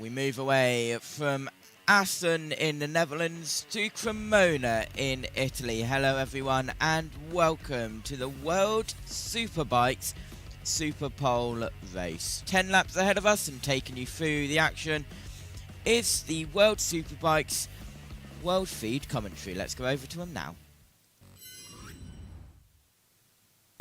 We move away from Assen in the Netherlands to Cremona in Italy. Hello everyone and welcome to the World Superbikes Superpole race. 10 laps ahead of us and taking you through the action is the World Superbikes World Feed commentary. Let's go over to him now.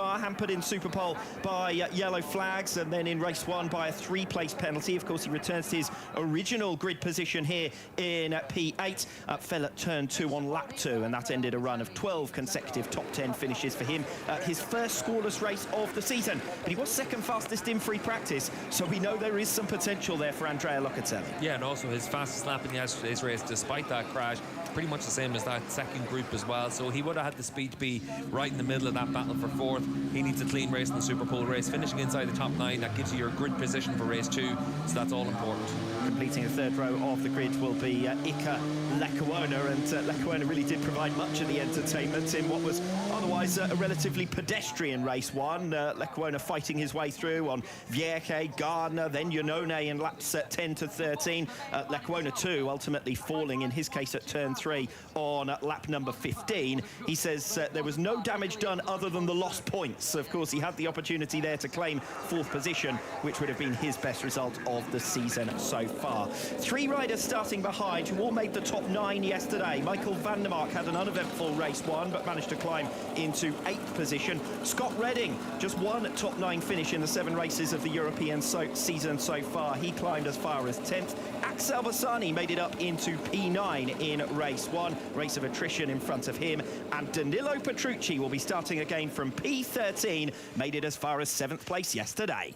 Hampered in Superpole by yellow flags, and then in race 1 by a 3-place penalty. Of course, he returns to his original grid position here in P8. Fell at turn 2 on lap 2, and that ended a run of 12 consecutive top 10 finishes for him. His first scoreless race of the season, but he was second fastest in free practice, so we know there is some potential there for Andrea Locatelli. Yeah, and also his fastest lap in yesterday's race, despite that crash, pretty much the same as that second group as well. So he would have had the speed to be right in the middle of that battle for 4th. He needs a clean race in the Superpole race, finishing inside the top 9. That gives you your grid position for race 2, so that's all important. Completing the 3rd row of the grid will be Ika Lecuona, and Lecuona really did provide much of the entertainment in what was otherwise a relatively pedestrian race 1. Lecuona fighting his way through on Vierke, Gardner, then Iannone in laps 10 to 13. Lecuona too, ultimately falling in his case at turn 3 on lap number 15. He says there was no damage done other than the lost points. Of course, he had the opportunity there to claim 4th position, which would have been his best result of the season so far. 3 riders starting behind who all made the top 9 yesterday. Michael van der Mark had an uneventful race 1, but managed to climb into 8th position. Scott Redding, just 1 top 9 finish in the 7 races of the European season so far. He climbed as far as 10th. Axel Bassani made it up into P9 in race 1. Race of attrition in front of him. And Danilo Petrucci will be starting again from P13. Made it as far as 7th place yesterday.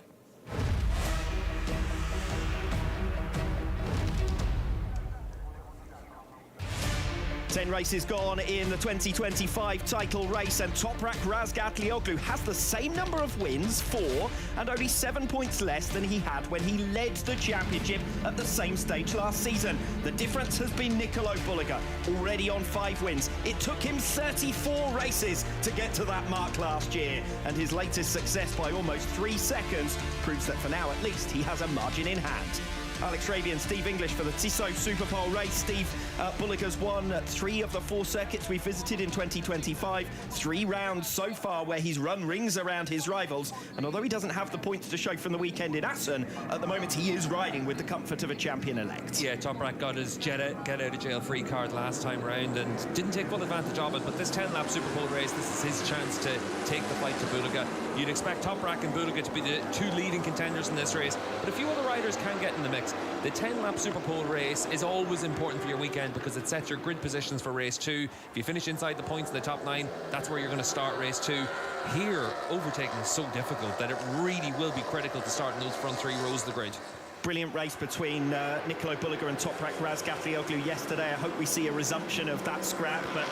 Ten races gone in the 2025 title race, and Toprak Razgatlioglu has the same number of wins, 4, and only 7 points less than he had when he led the championship at the same stage last season. The difference has been Nicolo Bulliger, already on 5 wins. It took him 34 races to get to that mark last year, and his latest success by almost 3 seconds proves that for now at least he has a margin in hand. Alex Raby and Steve English for the Tissot Superpole race. Steve, Bulliger's won 3 of the 4 circuits we visited in 2025. 3 rounds so far where he's run rings around his rivals. And although he doesn't have the points to show from the weekend in Assen, at the moment he is riding with the comfort of a champion-elect. Yeah, Toprak got his get-out-of-jail-free card last time around and didn't take full advantage of it. But this 10-lap Superpole race, this is his chance to take the fight to Bulliger. You'd expect Toprak and Bulliger to be the 2 leading contenders in this race, but a few other riders can get in the mix. The 10-lap Superpole race is always important for your weekend because it sets your grid positions for race 2. If you finish inside the points in the top 9, that's where you're going to start race 2. Here, overtaking is so difficult that it really will be critical to start in those front 3 rows of the grid. Brilliant race between Nicolo Bulliger and Toprak Razgatlioglu yesterday. I hope we see a resumption of that scrap, but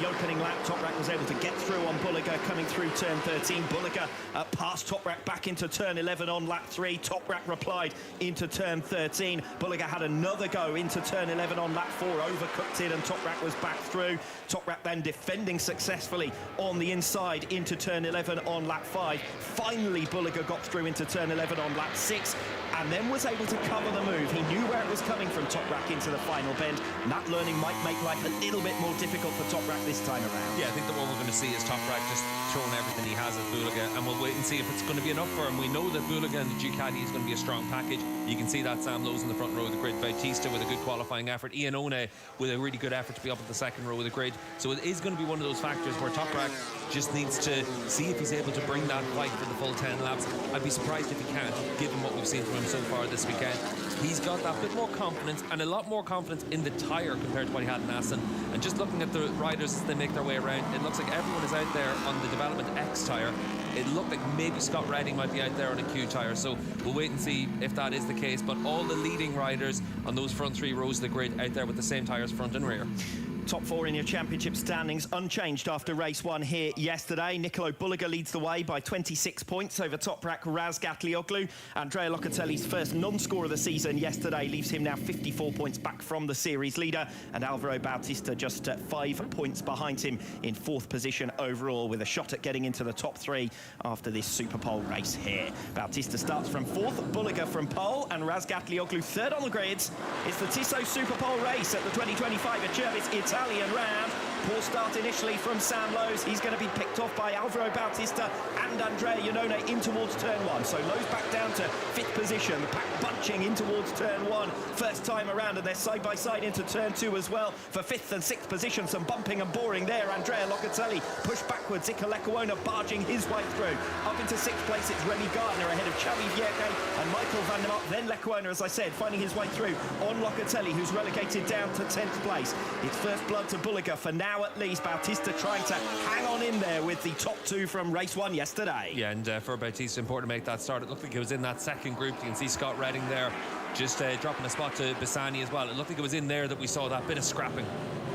the opening lap, Toprak was able to get through on Bulliger coming through turn 13. Bulliger passed Toprak back into turn 11 on lap 3. Toprak replied into turn 13. Bulliger had another go into turn 11 on lap 4, overcooked it, and Toprak was back through. Toprak then defending successfully on the inside into turn 11 on lap 5. Finally, Bulliger got through into turn 11 on lap 6, and then was able to cover the move. He knew where it was coming from Toprak into the final bend, and that learning might make life a little bit more difficult for Toprak this time around. Yeah, I think that what we're going to see is Toprak just throwing everything he has at Bulliger, and we'll wait and see if it's going to be enough for him. We know that Bulliger and the Ducati is going to be a strong package. You can see that Sam Lowe's in the front row of the grid, Bautista with a good qualifying effort, Iannone with a really good effort to be up at the 2nd row of the grid. So it is going to be one of those factors where Toprak just needs to see if he's able to bring that fight for the full 10 laps. I'd be surprised if he can't, given what we've seen from him so far this weekend. He's got that bit more confidence, and a lot more confidence in the tyre compared to what he had in Assen. And just looking at the riders as they make their way around, it looks like everyone is out there on the Development X tyre. It looked like maybe Scott Redding might be out there on a Q tyre, so we'll wait and see if that is the case. But all the leading riders on those front 3 rows of the grid out there with the same tyres front and rear. Top four in your championship standings unchanged after race one here yesterday. Nicolo Bulliger leads the way by 26 points over Toprak Razgatlioglu. Andrea Locatelli's first non-score of the season yesterday leaves him now 54 points back from the series leader, and Alvaro Bautista just 5 points behind him in fourth position overall, with a shot at getting into the top three after this Superpole race here. Bautista starts from fourth, Bulliger from pole, and Razgatlioglu third on the grids. It's the Tissot Superpole race at the 2025 Acerbis Italian round. Poor start initially from Sam Lowe's. He's going to be picked off by Alvaro Bautista and Andrea Iannone in towards turn one. So Lowe's back down to fifth position. The pack bunching in towards turn one first time around, and they're side by side into turn two as well for fifth and sixth position. Some bumping and boring there. Andrea Locatelli pushed backwards. Iker Lecuona barging his way through. Up into sixth place, it's Remy Gardner ahead of Xavi Vierge and Michael van der Mark. Then Lecuona, as I said, finding his way through on Locatelli, who's relegated down to 10th place. It's first blood to Bulliger for now at least. Bautista trying to hang on in there with the top two from race one yesterday. Yeah, and for Bautista, important to make that start. It looked like it was in that second group. You can see Scott Redding there just dropping a spot to Bassani as well. It looked like it was in there that we saw that bit of scrapping.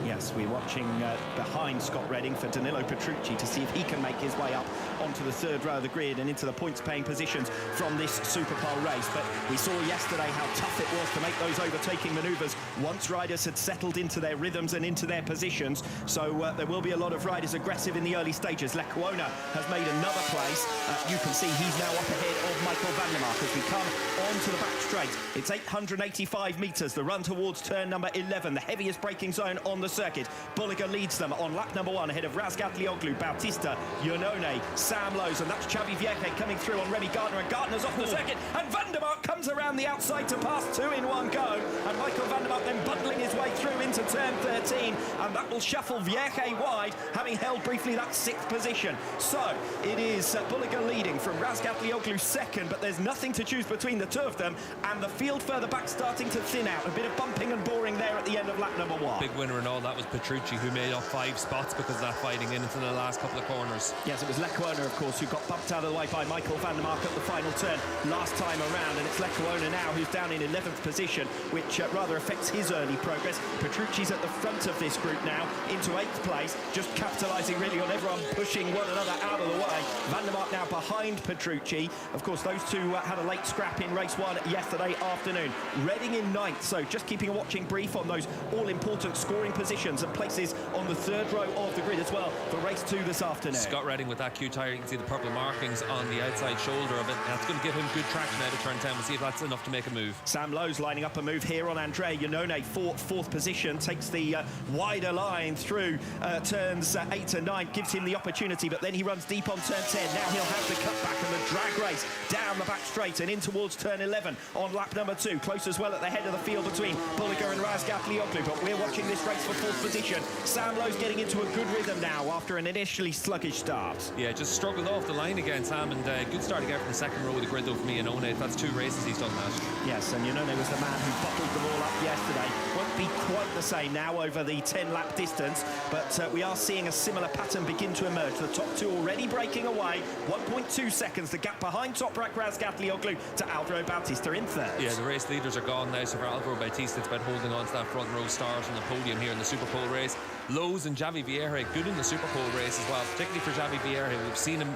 Yes, we're watching behind Scott Redding for Danilo Petrucci to see if he can make his way up onto the third row of the grid and into the points-paying positions from this Superpole race. But we saw yesterday how tough it was to make those overtaking manoeuvres once riders had settled into their rhythms and into their positions. So there will be a lot of riders aggressive in the early stages. Lecuona has made another place. You can see he's now up ahead of Michael van der Mark as we come onto the back straight. It's 885 metres, the run towards turn number 11, the heaviest braking zone on the circuit. Bulliger leads them on lap number one ahead of Razgatlioglu, Bautista, Iannone, Sam Lowe's, and that's Xavi Vierge coming through on Remy Gardner, and Gardner's off the circuit, and van der Mark comes around the outside to pass two in one go, and Michael van der Mark then bundling his way through into turn 13, and that will shuffle Vierge wide, having held briefly that sixth position. So it is Bulliger leading from Razgatlioglu second, but there's nothing to choose between the two of them, and the field further back starting to thin out. A bit of bumping and boring there at the end of lap number one. Big winner and all that was Petrucci, who made up 5 spots because of that fighting into the last couple of corners. Yes, it was Lecuona, of course, who got bumped out of the way by Michael van der Mark at the final turn last time around, and it's Lecuona now who's down in 11th position, which rather affects his early progress. Petrucci's at the front of this group now, into 8th place, just capitalising really on everyone pushing one another out of the way. Van der Mark now behind Petrucci. Of course, those two had a late scrap in race one yesterday afternoon. Redding in 9th, so just keeping a watching brief on those all-important scoring positions and places on the third row of the grid as well for race two this afternoon. Scott Redding with that Q tyre, you can see the purple markings on the outside shoulder of it. That's going to give him good traction out of turn 10. We'll see if that's enough to make a move. Sam Lowe's lining up a move here on Andrea Iannone, fourth position, takes the wider line through turns 8 and 9, gives him the opportunity, but then he runs deep on turn 10. Now he'll have the cutback and the drag race down the back straight and in towards turn 11 on lap number 2. Close as well at the head of the field between Bulliger and Razgatlioglu, but we're watching this race for fourth position. Sam Lowe's getting into a good rhythm now after an initially sluggish start. Yeah, just struggled off the line again, Sam, and good start again from the second row of the grid though for me and Iannone. That's 2 races he's done that. Yes, and Iannone was the man who bottled them all up yesterday. Won't be quite the same now over the 10-lap distance, but we are seeing a similar pattern begin to emerge. The top two already breaking away. 1.2 seconds, the gap behind Toprak Razgatlioglu to Alvaro Bautista in third. Yeah, the race leaders are gone now, so for Alvaro Bautista it's about holding on to that front row start on the podium here in the Superpole race. Lowe's and Xavi Vierge good in the Superpole race as well, particularly for Xavi Vierge. We've seen him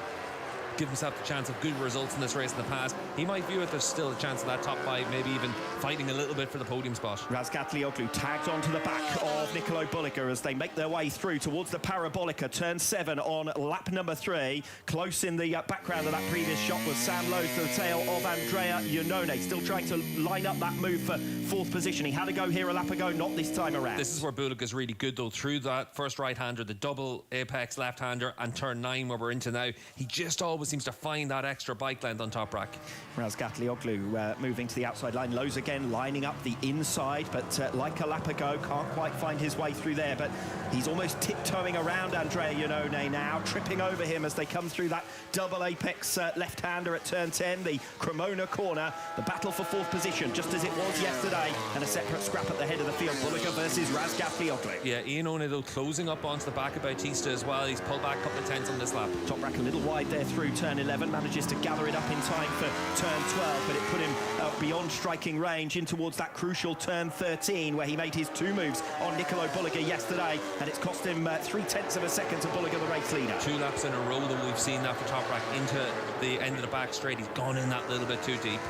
give himself the chance of good results in this race in the past. He might view it there's still a chance of that top 5, maybe even fighting a little bit for the podium spot. Razgatlioglu tagged onto the back of Nicolo Bulliger as they make their way through towards the Parabolica, turn 7 on lap number 3. Close in the background of that previous shot was Sam Lowe's to the tail of Andrea Iannone, still trying to line up that move for fourth position. He had to go here a lap ago, not this time around. This is where Bulliger's really good though, through that first right-hander, the double apex left-hander, and turn 9 where we're into now. He just always seems to find that extra bike length on Toprak. Razgatlioglu moving to the outside line. Lowe's again lining up the inside, but like a lap ago, can't quite find his way through there. But he's almost tiptoeing around Andrea Iannone now, tripping over him as they come through that double apex left-hander at turn 10, the Cremona corner. The battle for fourth position, just as it was yesterday, and a separate scrap at the head of the field. Bulliger versus Razgatlioglu. Yeah, Iannone though closing up onto the back of Bautista as well. He's pulled back a couple of tenths on this lap. Toprak a little wide there through turn 11, manages to gather it up in time for turn 12, but it put him beyond striking range in towards that crucial turn 13, where he made his 2 moves on Nicolo Bulliger yesterday, and it's cost him 0.3 of a second to Bulliger, the race leader. 2 laps in a row that we've seen that for Toprak into the end of the back straight. He's gone in that little bit too deep.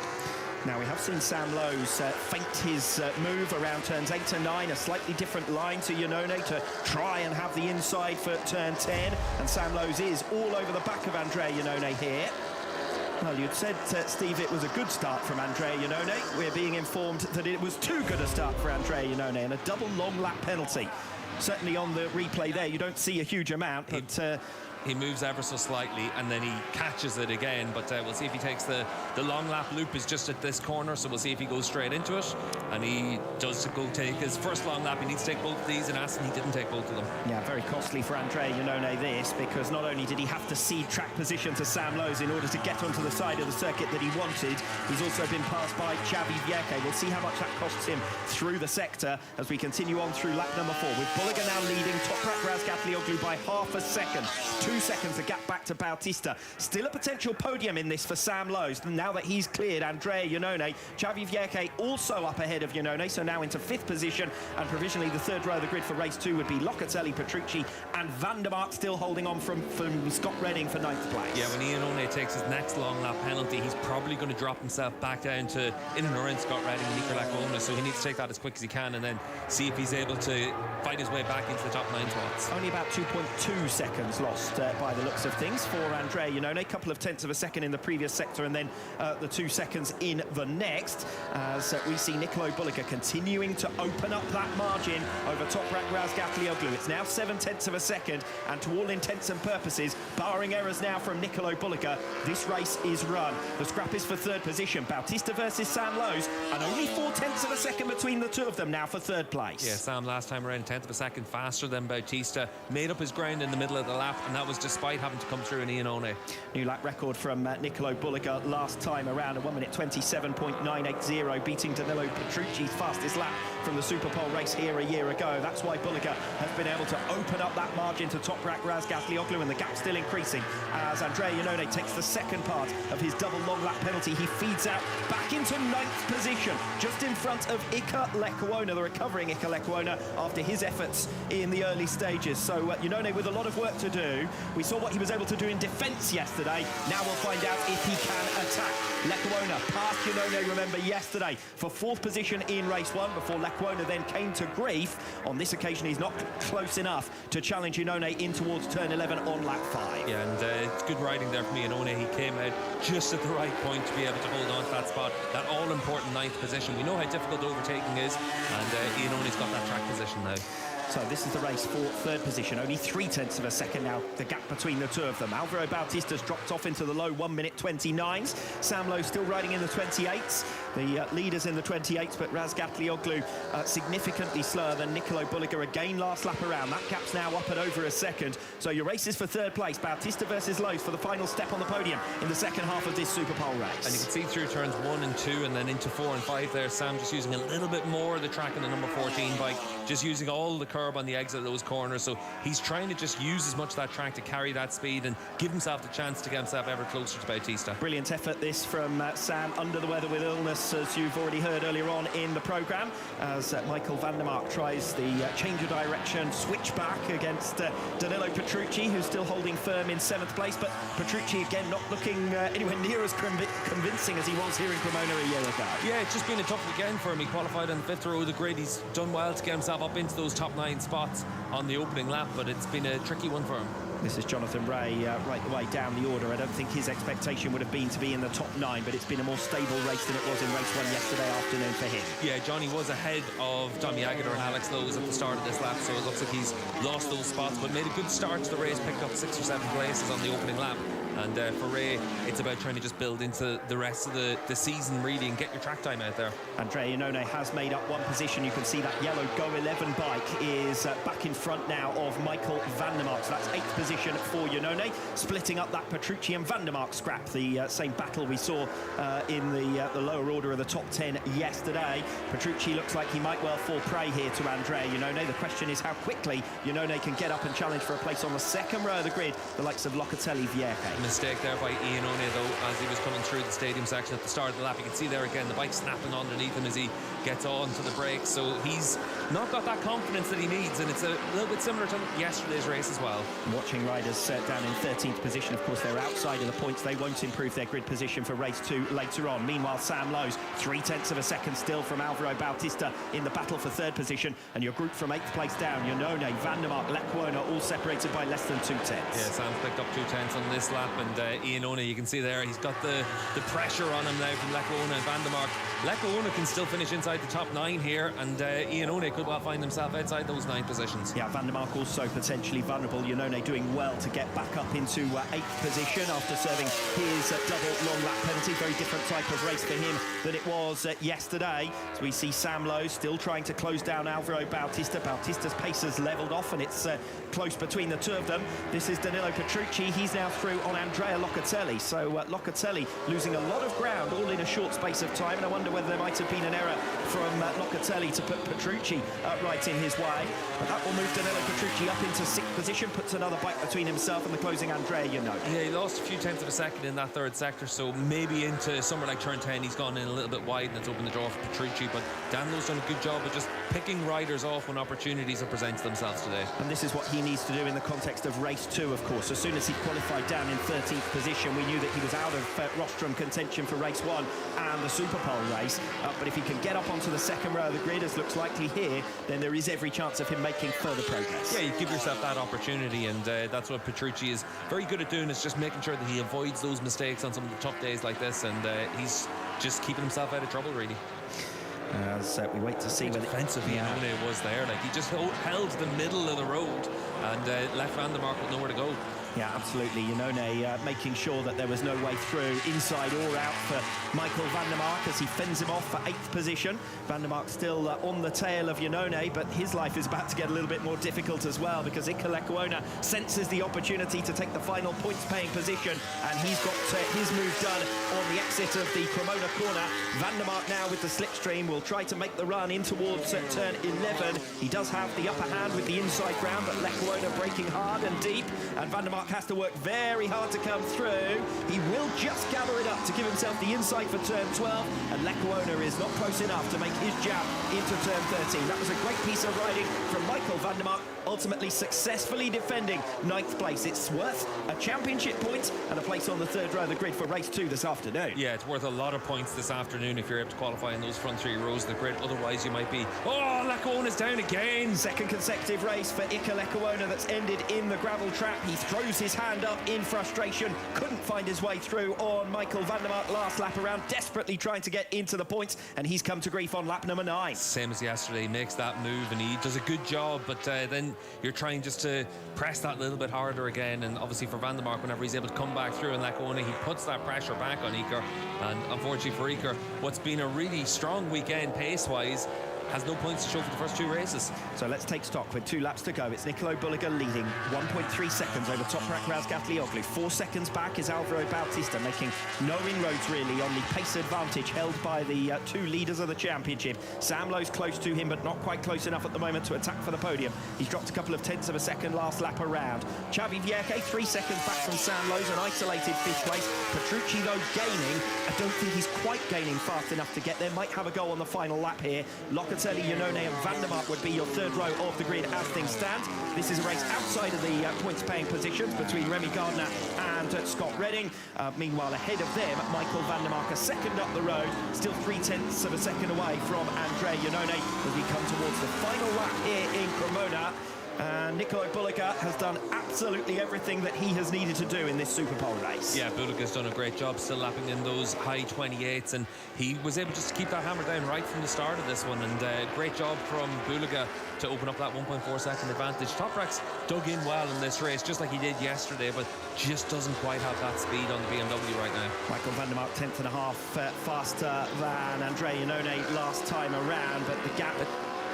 Now, we have seen Sam Lowes feint his move around turns 8 and 9, a slightly different line to Iannone to try and have the inside for turn 10, and Sam Lowes is all over the back of Andrea Iannone here. Well, you'd said, Steve, it was a good start from Andrea Iannone. We're being informed that it was too good a start for Andrea Iannone, and a double long lap penalty. Certainly on the replay there, you don't see a huge amount, but... He moves ever so slightly and then he catches it again, but we'll see if he takes the long lap loop is just at this corner, so we'll see if he goes straight into it, and he does go take his first long lap. He needs to take both of these, and Aston, he didn't take both of them. Yeah, very costly for Andrea Iannone this, because not only did he have to cede track position to Sam Lowes in order to get onto the side of the circuit that he wanted, he's also been passed by Xavi Vierque. We'll see how much that costs him through the sector as we continue on through lap number 4, with Bulliger now leading Toprak Razgatlioglu by half a second. 2 seconds, a gap back to Bautista. Still a potential podium in this for Sam Lowes. Now that he's cleared Andrea Iannone, Xavi Vierque also up ahead of Iannone, so now into 5th position, and provisionally the 3rd row of the grid for race 2 would be Locatelli, Petrucci and Van der Mark, still holding on from Scott Redding for 9th place. Yeah, when Iannone takes his next long lap penalty, he's probably going to drop himself back down to in and around Scott Redding and Nico Lacona, so he needs to take that as quick as he can and then see if he's able to fight his way back into the top 9 spots. Only about 2.2 seconds lost by the looks of things for Andrea Iannone. A couple of tenths of a second in the previous sector, and then the 2 seconds in the next, as we see Nicolo Bulliger continuing to open up that margin over Toprak Razgatlioglu. It's now 7/10 of a second, and to all intents and purposes, barring errors now from Nicolo Bulliger, this race is run. The scrap is for 3rd position, Bautista versus Sam Lowes, and only 4/10 of a second between the 2 of them now for 3rd place. Yeah, Sam last time around 1/10 of a second faster than Bautista, made up his ground in the middle of the lap, and that was despite having to come through in Iannone. New lap record from Nicolo Bulliger last time around, a 1:27.980, beating Danilo Petrucci's fastest lap from the Superpole race here a year ago. That's why Bulliger has been able to open up that margin to Toprak Razgatlioglu, and the gap still increasing as Andrea Iannone takes the 2nd part of his double long lap penalty. He feeds out back into 9th position, just in front of Iker Lecuona, the recovering Iker Lecuona, after his efforts in the early stages. So Iannone with a lot of work to do. We saw what he was able to do in defence yesterday. Now we'll find out if he can attack. Lecuona passed Iannone, remember, yesterday for 4th position in race 1 before Lecuona then came to grief. On this occasion, he's not close enough to challenge Iannone in towards turn 11 on lap 5. Yeah, and it's good riding there from Iannone. He came out just at the right point to be able to hold on to that spot, that all-important 9th position. We know how difficult overtaking is, and Iannone's got that track position now. So this is the race for 3rd position. Only 3/10 of a second now, the gap between the 2 of them. Alvaro Bautista's dropped off into the low 1:29s. Sam Lowes still riding in the 28s. The leaders in the 28s, but Razgatlioglu significantly slower than Nicolo Bulliger again last lap around. That gap's now up at over a second. So your race is for 3rd place. Bautista versus Lowes for the final step on the podium in the 2nd half of this Superpole race. And you can see through turns 1 and 2 and then into 4 and 5 there, Sam just using a little bit more of the track in the number 14 bike, just using all the curb on the exit of those corners, so he's trying to just use as much of that track to carry that speed and give himself the chance to get himself ever closer to Bautista. Brilliant effort this from Sam, under the weather with illness, as you've already heard earlier on in the programme, as Michael van der Mark tries the change of direction, switch back against Danilo Petrucci, who's still holding firm in 7th place, but Petrucci again not looking anywhere near as convincing as he was here in Cremona a year ago. Yeah, it's just been a tough weekend for him. He qualified on the 5th row of the grid. He's done well to get himself up into those top 9 spots on the opening lap, but it's been a tricky one for him. This is Jonathan Ray right the way down the order. I don't think his expectation would have been to be in the top 9, but it's been a more stable race than it was in race 1 yesterday afternoon for him. Yeah, Johnny was ahead of Tommy Aguilar and Alex Lowes at the start of this lap, so it looks like he's lost those spots, but made a good start to the race, picked up 6 or 7 places on the opening lap. And for Ray, it's about trying to just build into the rest of the season, really, and get your track time out there. Andrea Iannone has made up 1 position. You can see that yellow Go 11 bike is back in front now of Michael van der Mark. So that's 8th position position for Iannone, splitting up that Petrucci and Vandermark scrap, the same battle we saw in the lower order of the top 10 yesterday. Petrucci looks like he might well fall prey here to Andrea Iannone. The question is how quickly Iannone can get up and challenge for a place on the second row of the grid, the likes of Locatelli, Vierke. Mistake there by Iannone, though, as he was coming through the stadium section at the start of the lap. You can see there again the bike snapping underneath him as he gets on to the brakes, so he's not got that confidence that he needs, and it's a little bit similar to yesterday's race as well. Watching riders down in 13th position, of course they're outside of the points. They won't improve their grid position for race 2 later on. Meanwhile, Sam Lowe's 0.3 of a second still from Alvaro Bautista in the battle for 3rd position, and your group from 8th place down, Iannone, Vandermark, Lecuona, all separated by less than 0.2. Yeah, Sam's picked up 0.2 on this lap, and Iannone, you can see there, he's got the pressure on him now from Lecuona and Vandermark. Lecuona can still finish inside the top 9 here, and Iannone could well find himself outside those 9 positions. Yeah, Vandermark also potentially vulnerable. Iannone doing well to get back up into 8th position after serving his double long lap penalty. Very different type of race for him than it was yesterday. So we see Sam Lowe still trying to close down Alvaro Bautista. Bautista's pace has levelled off, and it's close between the two of them. This is Danilo Petrucci. He's now through on Andrea Locatelli. So Locatelli losing a lot of ground all in a short space of time, and I wonder whether there might have been an error from Locatelli to put Petrucci right in his way. But that will move Danilo Petrucci up into 6th position, puts another bike between himself and the closing Andrea Iannone. Yeah, he lost a few tenths of a second in that 3rd sector, so maybe into somewhere like turn 10 he's gone in a little bit wide, and it's opened the draw for Petrucci. But Danilo's done a good job of just picking riders off when opportunities have presented themselves today. And this is what he needs to do in the context of race 2, of course. As soon as he qualified down in 13th position, we knew that he was out of rostrum contention for race 1 and the Superpole race. But if he can get up onto the second row of the grid, as looks likely here, then there is every chance of him making further progress. Yeah, you give yourself that opportunity, and that's what Petrucci is very good at doing, is just making sure that he avoids those mistakes on some of the tough days like this, and he's just keeping himself out of trouble, really. As we wait to see when defensive Iannone was there, like he just held the middle of the road and left Vandermark with nowhere to go. Yeah, absolutely. Iannone making sure that there was no way through, inside or out, for Michael Vandermark as he fends him off for 8th position. Vandermark still on the tail of Iannone, but his life is about to get a little bit more difficult as well, because Iker Lecuona senses the opportunity to take the final points-paying position, and he's got his move done on the exit of the Cremona corner. Vandermark now with the slipstream will try to make the run in towards turn 11. He does have the upper hand with the inside ground, but Lecuona braking hard and deep, and Vandermark has to work very hard to come through. He will just gather it up to give himself the inside for turn 12, and Lecuona is not close enough to make his jab into turn 13. That was a great piece of riding from Michael Vandermark, ultimately successfully defending 9th place. It's worth a championship point and a place on the 3rd row of the grid for race 2 this afternoon. Yeah, it's worth a lot of points this afternoon if you're able to qualify in those front 3 rows of the grid. Otherwise, you might be, oh, Lecuona's down again. 2nd consecutive race for Iker Lecuona that's ended in the gravel trap. He throws his hand up in frustration, couldn't find his way through on Michael Vandermark last lap around, desperately trying to get into the points, and he's come to grief on lap number 9. Same as yesterday, he makes that move and he does a good job, but then you're trying just to press that little bit harder again, and obviously for Vandermark, whenever he's able to come back through and Lecuona, he puts that pressure back on Iker, and unfortunately for Iker, what's been a really strong weekend pace-wise, has no points to show for the first 2 races. So let's take stock with 2 laps to go. It's Nicolo Bulliga leading 1.3 seconds over Toprak Razgatlioglu. 4 seconds back is Alvaro Bautista, making no inroads really on the pace advantage held by the 2 leaders of the championship. Sam Lowe's close to him, but not quite close enough at the moment to attack for the podium. He's dropped a couple of tenths of a second last lap around. Xavi Vierke 3 seconds back from Sam Lowe's, an isolated 5th place. Petrucci though gaining. I don't think he's quite gaining fast enough to get there. Might have a go on the final lap here. Locatelli, Iannone and Vandermark would be your 3rd row of the grid as things stand. This is a race outside of the points-paying positions between Remy Gardner and Scott Redding. Meanwhile, ahead of them, Michael Vandermark, a second up the road, still 0.3 of a second away from Andrea Iannone as we come towards the final lap here in Cremona. And Nicolo Bulliga has done absolutely everything that he has needed to do in this Superpole race. Yeah, Bulliga's done a great job still lapping in those high 28s, and he was able just to keep that hammer down right from the start of this one, and great job from Bulliga to open up that 1.4 second advantage. Toprak's dug in well in this race, just like he did yesterday, but just doesn't quite have that speed on the BMW right now. Michael Vandermark 10th and a half faster than Andrea Iannone last time around, but the gap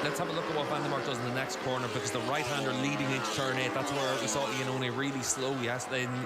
let's have a look at what Van der Mark does in the next corner, because the right-hander leading into turn 8, that's where we saw Iannone really slow in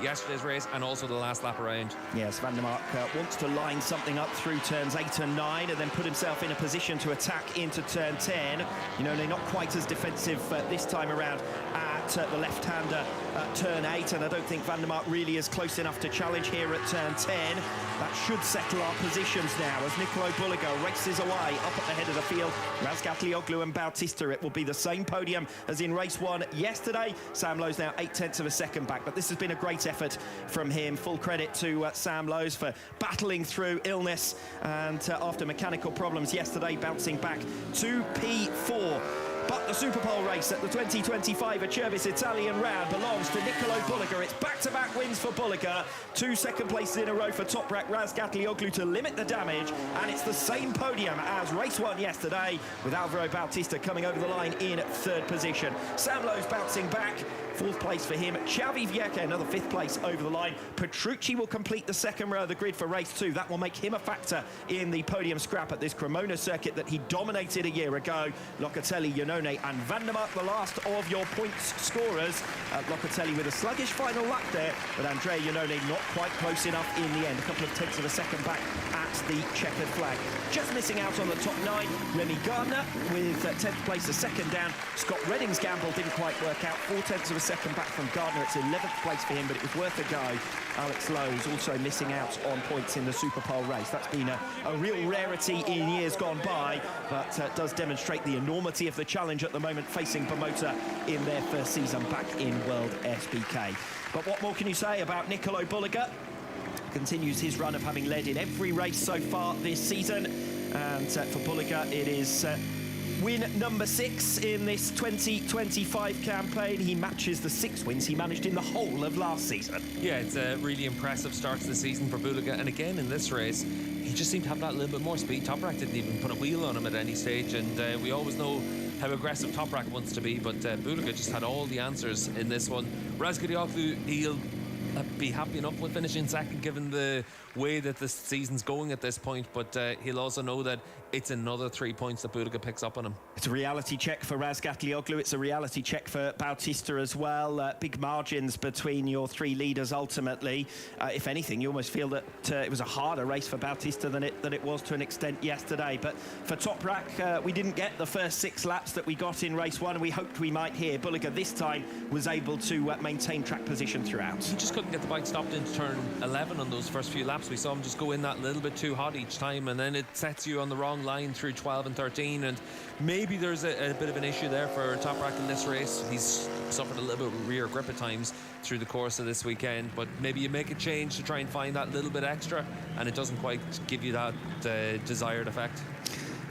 yesterday's race and also the last lap around. Yes, Van der Mark wants to line something up through turns 8 and 9 and then put himself in a position to attack into turn 10. Iannone not quite as defensive this time around at the left-hander at turn 8, and I don't think Van der Mark really is close enough to challenge here at turn 10. That should settle our positions now as Nicolo Bulliger races away up at the head of the field. Razgatlioglu and Bautista, it will be the same podium as in race 1 yesterday. Sam Lowe's now 0.8 of a second back, but this has been a great effort from him. Full credit to Sam Lowe's for battling through illness and after mechanical problems yesterday, bouncing back to P4. But the Superpole race at the 2025 Acerbis Italian round belongs to Nicolo Bulliger. It's back-to-back wins for Bulliger. 2 second places in a row for Toprak Razgatlioglu to limit the damage. And it's the same podium as race 1 yesterday, with Alvaro Bautista coming over the line in 3rd position. Sam Lowe's bouncing back. 4th place for him. Xavi Vieca, another 5th place over the line. Petrucci will complete the 2nd row of the grid for race 2. That will make him a factor in the podium scrap at this Cremona circuit that he dominated a year ago. Locatelli, Iannone and Van der Mark, the last of your points scorers. Locatelli with a sluggish final lap there, but Andrea Iannone not quite close enough in the end. A couple of tenths of a second back at the checkered flag. Just missing out on the top 9, Remy Gardner with 10th place, a second down. Scott Redding's gamble didn't quite work out. 4 tenths of a second back from Gardner. It's 11th place for him, but it was worth a go. Alex Lowe's also missing out on points in the Superpole race. That's been a real rarity in years gone by, but does demonstrate the enormity of the challenge at the moment facing Promoter in their first season back in World SBK. But what more can you say about Nicolo Bulliger? Continues his run of having led in every race so far this season, and for Bulliger it is win number 6 in this 2025 campaign. He matches the 6 wins he managed in the whole of last season. Yeah, it's a really impressive start to the season for Bulliger, and again in this race he just seemed to have that little bit more speed. Toprak didn't even put a wheel on him at any stage, and we always know how aggressive Toprak wants to be, but Bulliger just had all the answers in this one. Razgatlioglu, he'll be happy enough with finishing 2nd given the way that the season's going at this point, but he'll also know that it's another 3 points that Bulliger picks up on him. It's a reality check for Razgatlioglu. It's a reality check for Bautista as well. Big margins between your 3 leaders ultimately. If anything, you almost feel that it was a harder race for Bautista than it was to an extent yesterday. But for Toprak, we didn't get the first 6 laps that we got in race 1, and we hoped we might here. Bulliger this time was able to maintain track position throughout. He just couldn't get the bike stopped into turn 11 on those first few laps. We saw him just go in that little bit too hot each time, and then it sets you on the wrong line through 12 and 13, and maybe there's a bit of an issue there for Toprak in this race. He's suffered a little bit of rear grip at times through the course of this weekend, but maybe you make a change to try and find that little bit extra, and it doesn't quite give you that desired effect.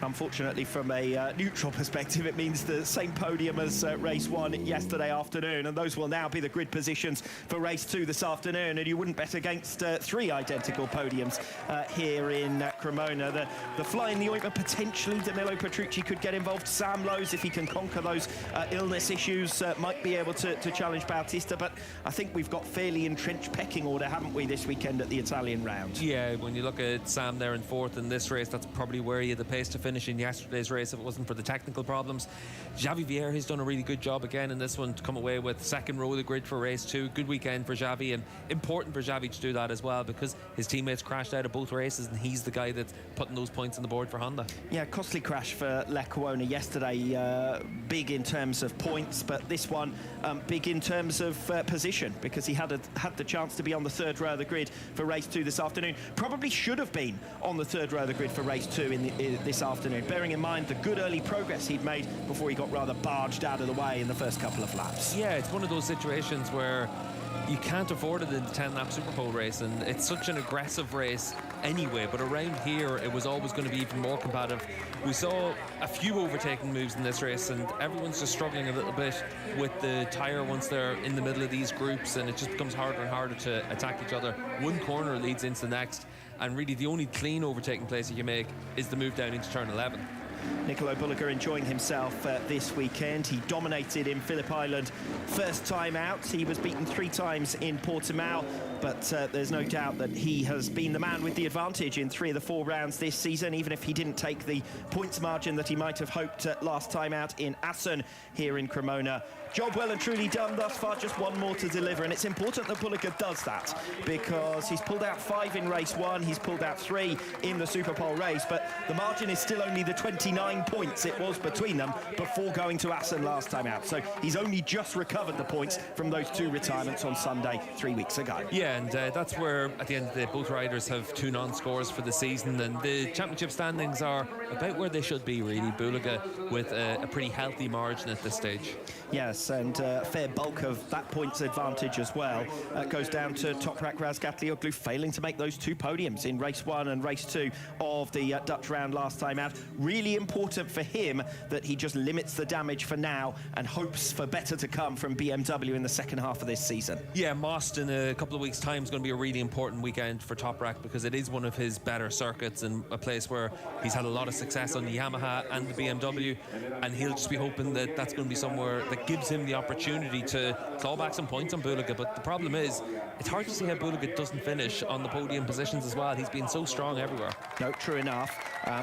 Unfortunately, from a neutral perspective, it means the same podium as race 1 yesterday afternoon, and those will now be the grid positions for race 2 this afternoon, and you wouldn't bet against 3 identical podiums here in Cremona. The fly in the ointment, potentially Danilo Petrucci could get involved. Sam Lowe's, if he can conquer those illness issues, might be able to challenge Bautista, but I think we've got fairly entrenched pecking order, haven't we, this weekend at the Italian round? Yeah, when you look at Sam there in 4th in this race, that's probably where he had the pace to finish in yesterday's race if it wasn't for the technical problems. Xavi Vieira has done a really good job again in this one to come away with 2nd row of the grid for race 2. Good weekend for Xavi, and important for Xavi to do that as well, because his teammates crashed out of both races and he's the guy that's putting those points on the board for Honda. Yeah, costly crash for Lecuona yesterday. Big in terms of points, but this one big in terms of position, because he had the chance to be on the 3rd row of the grid for race 2 this afternoon. Probably should have been on the 3rd row of the grid for race 2 this afternoon, bearing in mind the good early progress he'd made before he got rather barged out of the way in the first couple of laps. Yeah, it's one of those situations where you can't afford it in the 10-lap Superpole race, and it's such an aggressive race anyway, but around here it was always going to be even more competitive. We saw a few overtaking moves in this race, and everyone's just struggling a little bit with the tyre once they're in the middle of these groups, and it just becomes harder and harder to attack each other. One corner leads into the next, and really the only clean overtaking place you can make is the move down into turn 11. Nicolo Bulliger enjoying himself this weekend. He dominated in Phillip Island first time out. He was beaten 3 times in Portimao, but there's no doubt that he has been the man with the advantage in 3 of the 4 rounds this season, even if he didn't take the points margin that he might have hoped last time out in Assen here in Cremona. Job well and truly done thus far, just 1 more to deliver, and it's important that Bulliger does that because he's pulled out 5 in race 1, he's pulled out 3 in the Superpole race, but the margin is still only the 29 points it was between them before going to Assen last time out. So he's only just recovered the points from those 2 retirements on Sunday 3 weeks ago. Yeah, and that's where at the end of the day both riders have 2 non-scores for the season, and the championship standings are about where they should be really. Bulliger with a pretty healthy margin at this stage. Yes, and a fair bulk of that points advantage as well goes down to Toprak Razgatlioglu failing to make those 2 podiums in race 1 and race 2 of the Dutch round last time out. Really important for him that he just limits the damage for now and hopes for better to come from BMW in the second half of this season. Yeah, Most in a couple of weeks' time is going to be a really important weekend for Toprak because it is one of his better circuits and a place where he's had a lot of success on the Yamaha and the BMW, and he'll just be hoping that that's going to be somewhere that gives him the opportunity to claw back some points on Bulliger. But the problem is, it's hard to see how Bulliger doesn't finish on the podium positions as well. He's been so strong everywhere. No, true enough.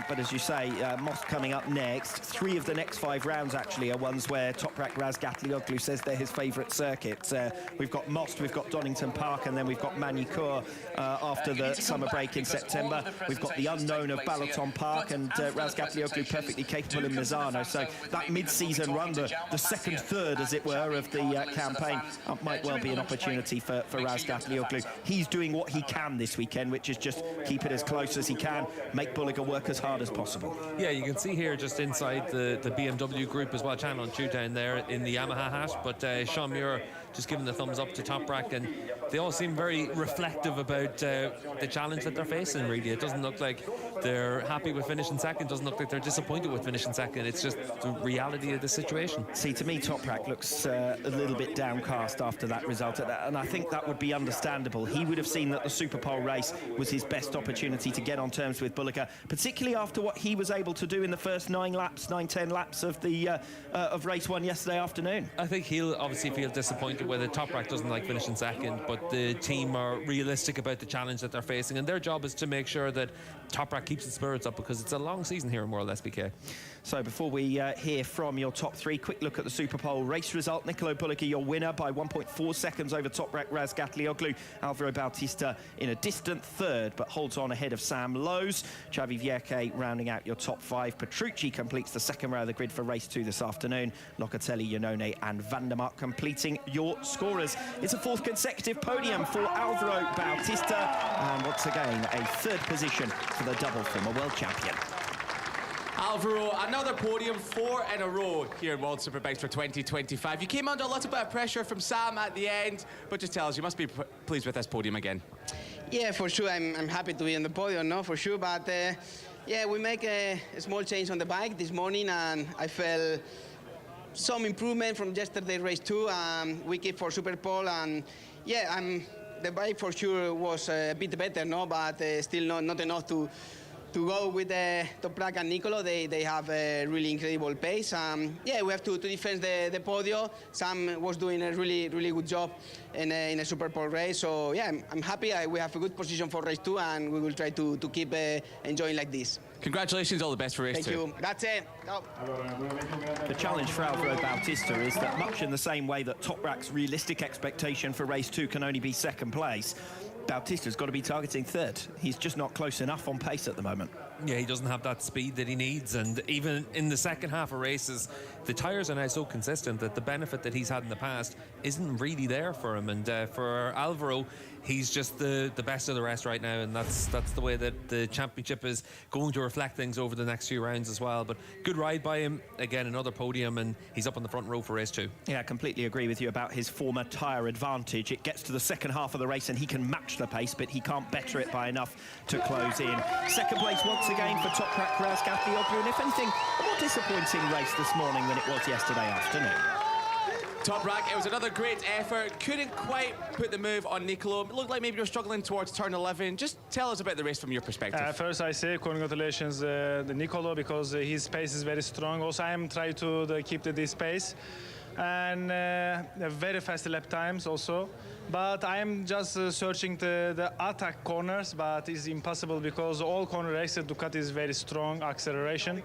But as you say, Most coming up next. 3 of the next 5 rounds actually are ones where Toprak Razgatlioglu says they're his favourite circuits. We've got Most, we've got Donington Park, and then we've got Manicourt after the summer break in September. We've got the unknown of Balaton Park, and Razgatlioglu perfectly capable in Misano. So that mid-season run, the second third, as it were, of the campaign, might well be an opportunity for Razgatlioglu. He's doing what he can this weekend, which is just keep it as close as he can, make Bulliger work as hard as possible. Yeah, you can see here just inside the BMW group as well, Channel 2 down there in the Yamaha hat, but Sean Muir just giving the thumbs up to Toprak, and they all seem very reflective about the challenge that they're facing, really. It doesn't look like they're happy with finishing second, doesn't look like they're disappointed with finishing second. It's just the reality of the situation. See, to me, Toprak looks a little bit downcast after that result, and I think that would be understandable. He would have seen that the Superpole race was his best opportunity to get on terms with Bulliger, particularly after what he was able to do in the first 10 laps of the of race 1 yesterday afternoon. I think he'll obviously feel disappointed whether Toprak doesn't like finishing second, but the team are realistic about the challenge that they're facing, and their job is to make sure that Toprak keeps the spirits up because it's a long season here in World SBK. So before we hear from your top 3, quick look at the Superpole race result. Nicolo Bulliger, your winner by 1.4 seconds over Toprak Razgatlioglu. Alvaro Bautista in a distant third, but holds on ahead of Sam Lowes. Xavi Vierque rounding out your top 5. Petrucci completes the second row of the grid for race 2 this afternoon. Locatelli, Iannone and Vandermark completing your scorers. It's a 4th consecutive podium for Alvaro Bautista, and once again a 3rd position for the double former world champion. Alvaro, another podium, 4 in a row here in World Superbikes for 2025. You came under a little bit of pressure from Sam at the end, but just tell us, you must be pleased with this podium again. Yeah, for sure. I'm happy to be on the podium, no, for sure. But yeah, we make a small change on the bike this morning, and I felt some improvement from yesterday race 2. We keep for Superpole, and yeah, the bike for sure was a bit better, no, but still not enough to go with Toprak and Nicolo. They have a really incredible pace. Yeah, we have to defend the podium. Sam was doing a really good job in a Superpole race. So yeah, I'm happy. We have a good position for race 2, and we will try to keep enjoying like this. Congratulations, all the best for race 2. Thank you. That's it. Go. The challenge for Alvaro Bautista is that much in the same way that Toprak's realistic expectation for race 2 can only be 2nd place, Bautista's got to be targeting 3rd. He's just not close enough on pace at the moment. Yeah, he doesn't have that speed that he needs, and even in the second half of races, the tyres are now so consistent that the benefit that he's had in the past isn't really there for him. And for Alvaro, he's just the best of the rest right now, and that's the way that the championship is going to reflect things over the next few rounds as well. But good ride by him. Again, another podium, and he's up on the front row for race 2. Yeah, I completely agree with you about his former tyre advantage. It gets to the second half of the race and he can match the pace, but he can't better it by enough to close in. 2nd place once again for Toprak Razgatlioglu, and if anything, a more disappointing race this morning than it was yesterday afternoon. Toprak, it was another great effort. Couldn't quite put the move on Nicolo. It looked like maybe you're struggling towards turn 11. Just tell us about the race from your perspective. First, I say congratulations to Nicolo, because his pace is very strong. Also, I am trying to keep this pace. And very fast lap times also. But I am just searching the attack corners, but it's impossible because all corner races Ducati is very strong acceleration.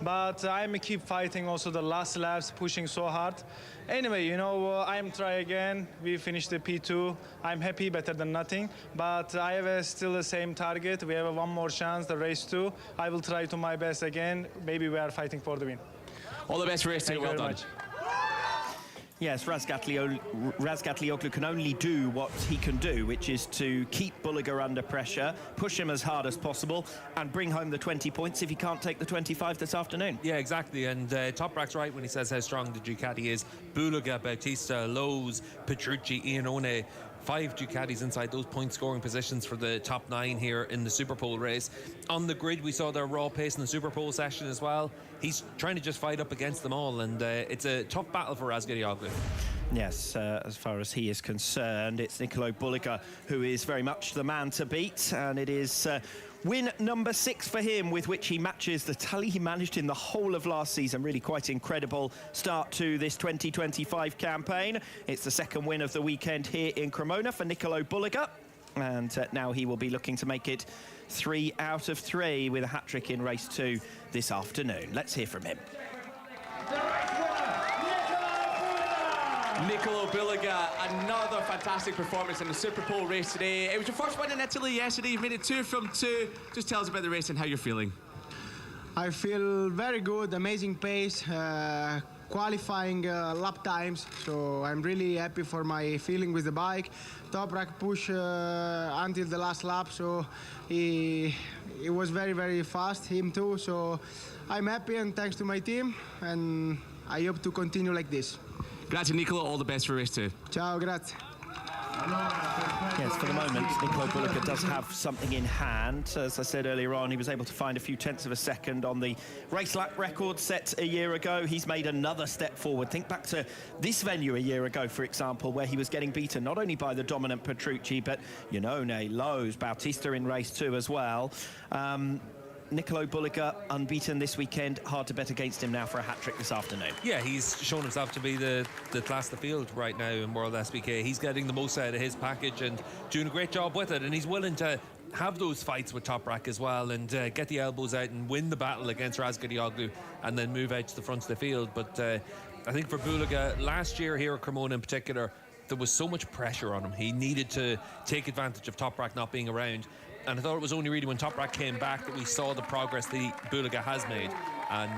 But I'm keep fighting also the last laps, pushing so hard. Anyway, you know, I'm try again. We finished the P2. I'm happy, better than nothing. But I have still the same target. We have one more chance, the race 2. I will try to my best again. Maybe we are fighting for the win. All the best for race 2. Well done. Much. Yes, Razgatlioglu can only do what he can do, which is to keep Bulliger under pressure, push him as hard as possible, and bring home the 20 points if he can't take the 25 this afternoon. Yeah, exactly. And Toprak's right when he says how strong the Ducati is. Bulliger, Bautista, Lowe's, Petrucci, Iannone. 5 Ducatis inside those point-scoring positions for the top 9 here in the Superpole race. On the grid, we saw their raw pace in the Superpole session as well. He's trying to just fight up against them all, and it's a tough battle for Razgatlioglu. Yes, as far as he is concerned, it's Nicolo Bulliger who is very much the man to beat, and it is win number 6 for him, with which he matches the tally he managed in the whole of last season. Really quite incredible start to this 2025 campaign. It's the second win of the weekend here in Cremona for Nicolo Bulliger, and now he will be looking to make it 3 out of 3 with a hat-trick in race 2 this afternoon. Let's hear from him. Nicolo Bulliger, another fantastic performance in the Superpole race today. It was your first win in Italy yesterday. You've made it 2 from 2. Just tell us about the race and how you're feeling. I feel very good, amazing pace, qualifying lap times, so I'm really happy for my feeling with the bike. Toprak push until the last lap, so he was very, very fast, him too, so I'm happy, and thanks to my team, and I hope to continue like this. Grazie Nicolo, all the best for race 2. Ciao, grazie. Yes, for the moment, Nicolo Bulliger does have something in hand. As I said earlier on, he was able to find a few tenths of a second on the race lap record set a year ago. He's made another step forward. Think back to this venue a year ago, for example, where he was getting beaten not only by the dominant Petrucci, but Iannone, Lowe's, Bautista in race 2 as well. Nicolo Bulliger unbeaten this weekend. Hard to bet against him now for a hat-trick this afternoon. Yeah, he's shown himself to be the class of the field right now in World SBK. He's getting the most out of his package and doing a great job with it, and he's willing to have those fights with Toprak as well and get the elbows out and win the battle against Razgatlioglu and then move out to the front of the field. But I think for Bulliger, last year here at Cremona in particular, there was so much pressure on him. He needed to take advantage of Toprak not being around. And I thought it was only really when Toprak came back that we saw the progress that Bulliger has made. And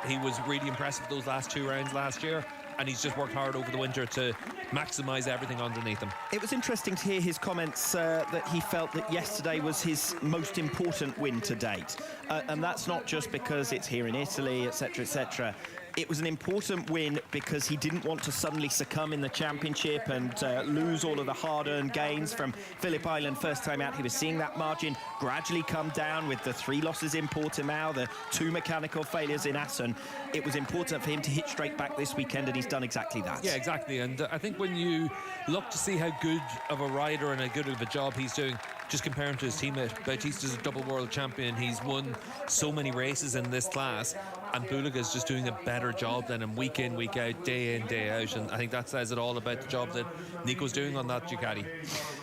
he was really impressive those last 2 rounds last year. And he's just worked hard over the winter to maximise everything underneath him. It was interesting to hear his comments that he felt that yesterday was his most important win to date. And that's not just because it's here in Italy, etc., etc. It was an important win because he didn't want to suddenly succumb in the championship and lose all of the hard-earned gains from Phillip Island first time out. He was seeing that margin gradually come down with the 3 losses in Portimao, the 2 mechanical failures in Assen. It was important for him to hit straight back this weekend, and he's done exactly that. Yeah, exactly. And I think when you look to see how good of a rider and how good of a job he's doing, just comparing to his teammate, Bautista's a double world champion. He's won so many races in this class, and Bulliger's just doing a better job than him week in, week out, day in, day out. And I think that says it all about the job that Nico's doing on that Ducati.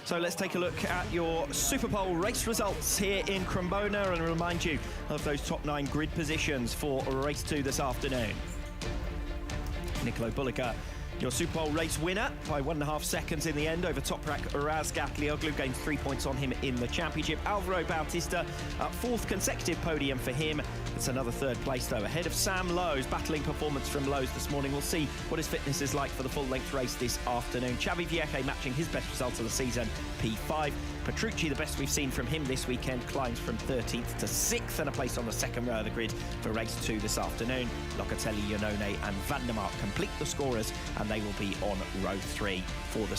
So let's take a look at your Superpole race results here in Cremona and remind you of those top 9 grid positions for race 2 this afternoon. Nicolo Bulliger, your Superpole race winner by 1.5 seconds in the end over Toprak Razgatlioglu, gains 3 points on him in the championship. Alvaro Bautista, 4th consecutive podium for him. It's another 3rd place though, ahead of Sam Lowe's. Battling performance from Lowe's this morning. We'll see what his fitness is like for the full-length race this afternoon. Xavi Vieque matching his best result of the season, P5. Petrucci, the best we've seen from him this weekend, climbs from 13th to 6th and a place on the second row of the grid for race 2 this afternoon. Locatelli, Iannone and Van der Mark complete the scorers, and they will be on row 3 for the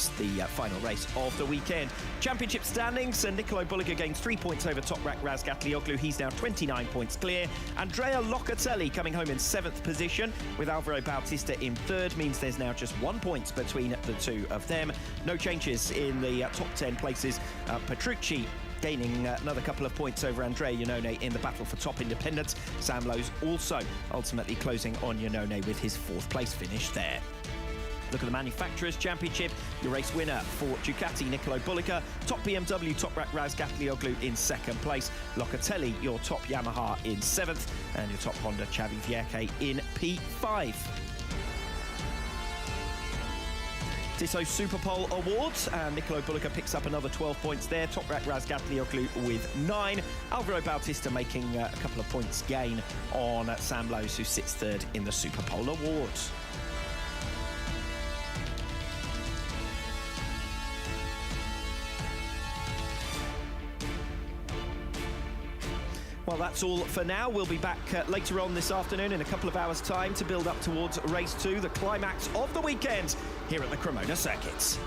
final race of the weekend. Championship standings, Nicolo Bulliger gains 3 points over Toprak Razgatlioglu. He's now 29 points clear. Andrea Locatelli coming home in 7th position with Alvaro Bautista in 3rd, means there's now just 1 point between the two of them. No changes in the top 10 places. Petrucci gaining another couple of points over Andrea Iannone in the battle for top independence. Sam Lowes also ultimately closing on Iannone with his 4th place finish there. Look at the Manufacturers' Championship. Your race winner for Ducati, Nicolo Bulliger. Top BMW, Toprak Razgatlioglu in 2nd place. Locatelli, your top Yamaha in 7th. And your top Honda, Xavi Vierque in P5. Tissot Superpole Awards, and Nicolo Bulliger picks up another 12 points there. Toprak Razgatlioglu with 9. Alvaro Bautista making a couple of points gain on Sam Lowes, who sits 3rd in the Superpole Awards. Well, that's all for now. We'll be back later on this afternoon in a couple of hours' time to build up towards race 2, the climax of the weekend here at the Cremona circuits.